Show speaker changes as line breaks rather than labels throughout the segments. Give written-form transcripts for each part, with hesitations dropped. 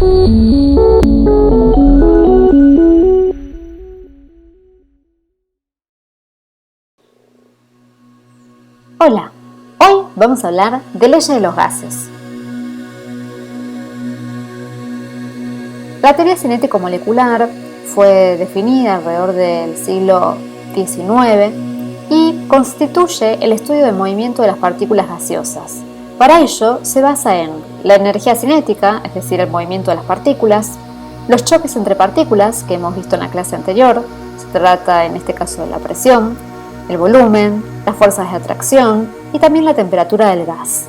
Hola, hoy vamos a hablar de leyes de los gases. La teoría cinético-molecular fue definida alrededor del siglo XIX y constituye el estudio del movimiento de las partículas gaseosas. Para ello se basa en la energía cinética, es decir, el movimiento de las partículas, los choques entre partículas que hemos visto en la clase anterior, se trata en este caso de la presión, el volumen, las fuerzas de atracción y también la temperatura del gas.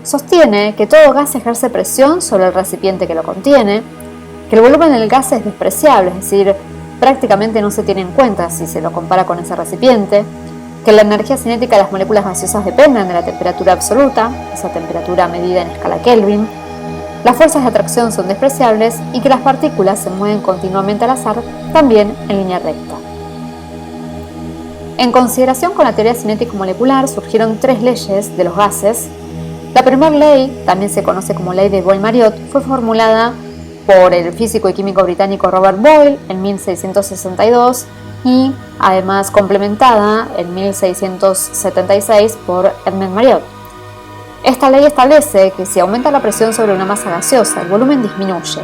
Sostiene que todo gas ejerce presión sobre el recipiente que lo contiene, que el volumen del gas es despreciable, es decir, prácticamente no se tiene en cuenta si se lo compara con ese recipiente, que la energía cinética de las moléculas gaseosas dependen de la temperatura absoluta, esa temperatura medida en escala Kelvin, las fuerzas de atracción son despreciables y que las partículas se mueven continuamente al azar, también en línea recta. En consideración con la teoría cinético-molecular surgieron tres leyes de los gases. La primera ley, también se conoce como ley de Boyle-Mariotte, fue formulada por el físico y químico británico Robert Boyle en 1662 y además complementada en 1676 por Edmund Mariotte. Esta ley establece que si aumenta la presión sobre una masa gaseosa, el volumen disminuye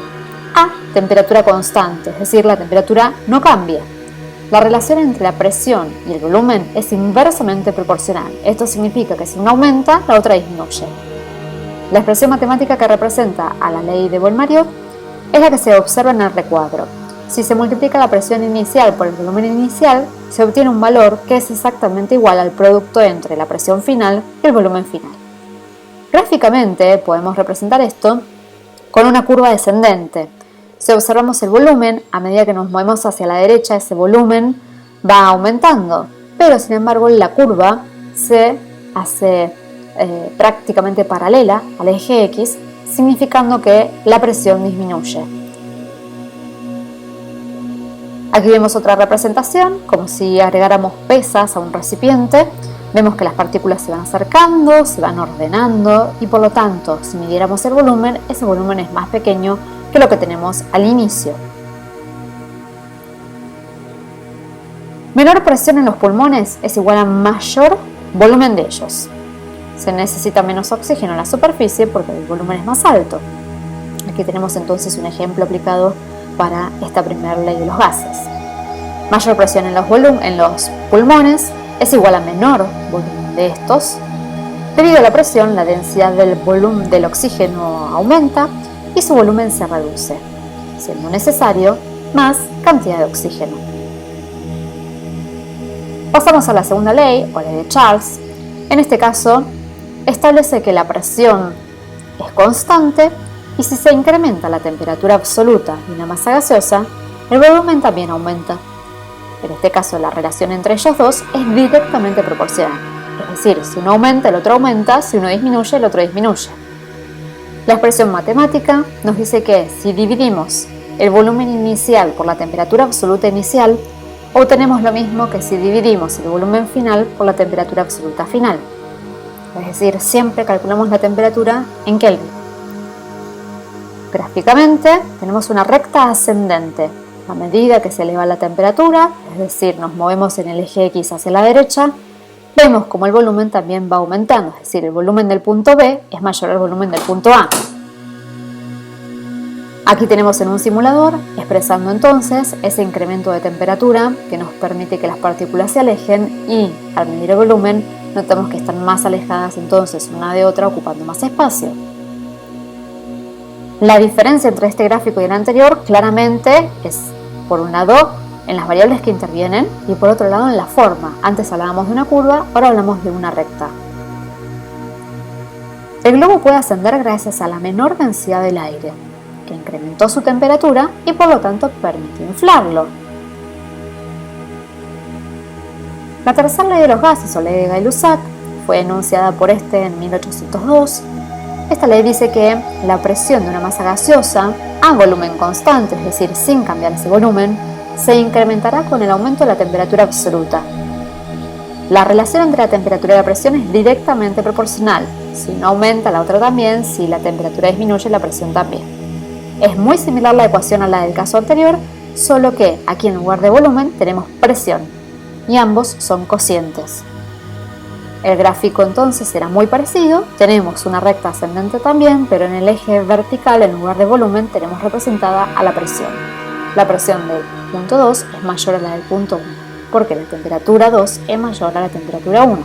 a temperatura constante, es decir, la temperatura no cambia. La relación entre la presión y el volumen es inversamente proporcional. Esto significa que si una aumenta, la otra disminuye. La expresión matemática que representa a la ley de Boyle-Mariotte es la que se observa en el recuadro. Si se multiplica la presión inicial por el volumen inicial, se obtiene un valor que es exactamente igual al producto entre la presión final y el volumen final. Gráficamente podemos representar esto con una curva descendente. Si observamos el volumen, a medida que nos movemos hacia la derecha, ese volumen va aumentando, pero sin embargo la curva se hace prácticamente paralela al eje X, significando que la presión disminuye. Aquí vemos otra representación, como si agregáramos pesas a un recipiente. Vemos que las partículas se van acercando, se van ordenando y por lo tanto, si midiéramos el volumen, ese volumen es más pequeño que lo que tenemos al inicio. Menor presión en los pulmones es igual a mayor volumen de ellos. Se necesita menos oxígeno en la superficie porque el volumen es más alto. Aquí tenemos entonces un ejemplo aplicado para esta primera ley de los gases. Mayor presión en los pulmones es igual a menor volumen de estos. Debido a la presión, la densidad del volumen del oxígeno aumenta y su volumen se reduce, siendo necesario más cantidad de oxígeno. Pasamos a la segunda ley, o ley de Charles. En este caso, establece que la presión es constante y si se incrementa la temperatura absoluta de una masa gaseosa, el volumen también aumenta. En este caso, la relación entre ellos dos es directamente proporcional. Es decir, si uno aumenta, el otro aumenta, si uno disminuye, el otro disminuye. La expresión matemática nos dice que si dividimos el volumen inicial por la temperatura absoluta inicial, obtenemos lo mismo que si dividimos el volumen final por la temperatura absoluta final. Es decir, siempre calculamos la temperatura en Kelvin. Gráficamente tenemos una recta ascendente. A medida que se eleva la temperatura, es decir, nos movemos en el eje X hacia la derecha, vemos como el volumen también va aumentando, es decir, el volumen del punto B es mayor al volumen del punto A. Aquí tenemos en un simulador, expresando entonces ese incremento de temperatura que nos permite que las partículas se alejen y al medir el volumen notamos que están más alejadas entonces una de otra ocupando más espacio. La diferencia entre este gráfico y el anterior claramente es, por un lado, en las variables que intervienen y por otro lado en la forma. Antes hablábamos de una curva, ahora hablamos de una recta. El globo puede ascender gracias a la menor densidad del aire, que incrementó su temperatura y por lo tanto permitió inflarlo. La tercera ley de los gases, o ley de Gay-Lussac, fue enunciada por en 1802. Esta ley dice que la presión de una masa gaseosa a volumen constante, es decir, sin cambiar ese volumen, se incrementará con el aumento de la temperatura absoluta. La relación entre la temperatura y la presión es directamente proporcional. Si uno aumenta, la otra también. Si la temperatura disminuye, la presión también. Es muy similar la ecuación a la del caso anterior, solo que aquí en lugar de volumen tenemos presión y ambos son cocientes. El gráfico entonces será muy parecido, tenemos una recta ascendente también, pero en el eje vertical en lugar de volumen tenemos representada a la presión. La presión del punto 2 es mayor a la del punto 1, porque la temperatura 2 es mayor a la temperatura 1.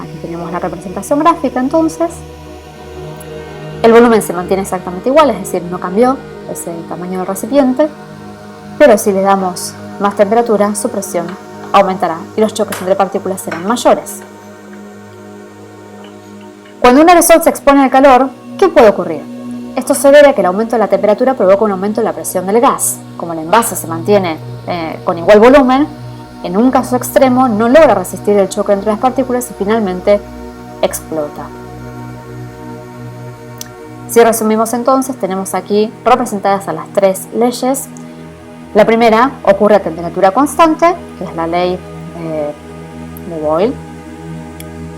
Aquí tenemos la representación gráfica entonces. El volumen se mantiene exactamente igual, es decir, no cambió, es el tamaño del recipiente, pero si le damos más temperatura, su presión aumentará y los choques entre partículas serán mayores. Cuando un aerosol se expone al calor, ¿qué puede ocurrir? Esto se debe a que el aumento de la temperatura provoca un aumento de la presión del gas. Como el envase se mantiene con igual volumen, en un caso extremo no logra resistir el choque entre las partículas y finalmente explota. Si resumimos entonces, tenemos aquí representadas a las tres leyes. La primera ocurre a temperatura constante, que es la ley de Boyle.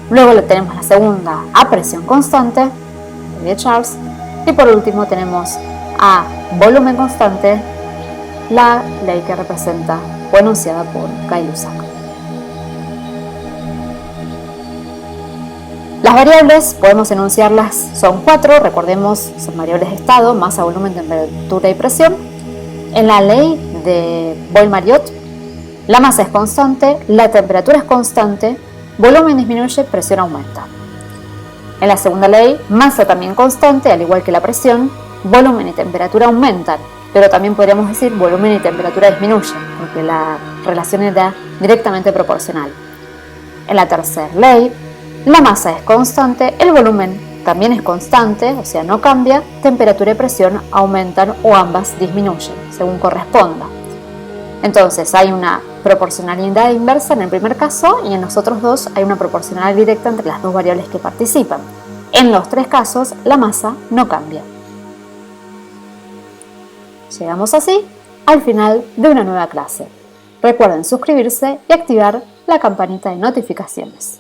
Luego tenemos la segunda a presión constante, ley de Charles. Y por último tenemos a volumen constante, la ley que representa o enunciada por Gay-Lussac. Las variables podemos enunciarlas, son 4, recordemos, son variables de estado, masa, volumen, temperatura y presión. En la ley de Boyle-Mariotte, la masa es constante, la temperatura es constante, volumen disminuye, presión aumenta. En la segunda ley, masa también constante, al igual que la presión, volumen y temperatura aumentan, pero también podríamos decir volumen y temperatura disminuyen, porque la relación era directamente proporcional. En la tercera ley, la masa es constante, el volumen también es constante, o sea, no cambia, temperatura y presión aumentan o ambas disminuyen, según corresponda. Entonces, hay una proporcionalidad inversa en el primer caso y en los otros dos hay una proporcionalidad directa entre las dos variables que participan. En los tres casos, la masa no cambia. Llegamos así al final de una nueva clase. Recuerden suscribirse y activar la campanita de notificaciones.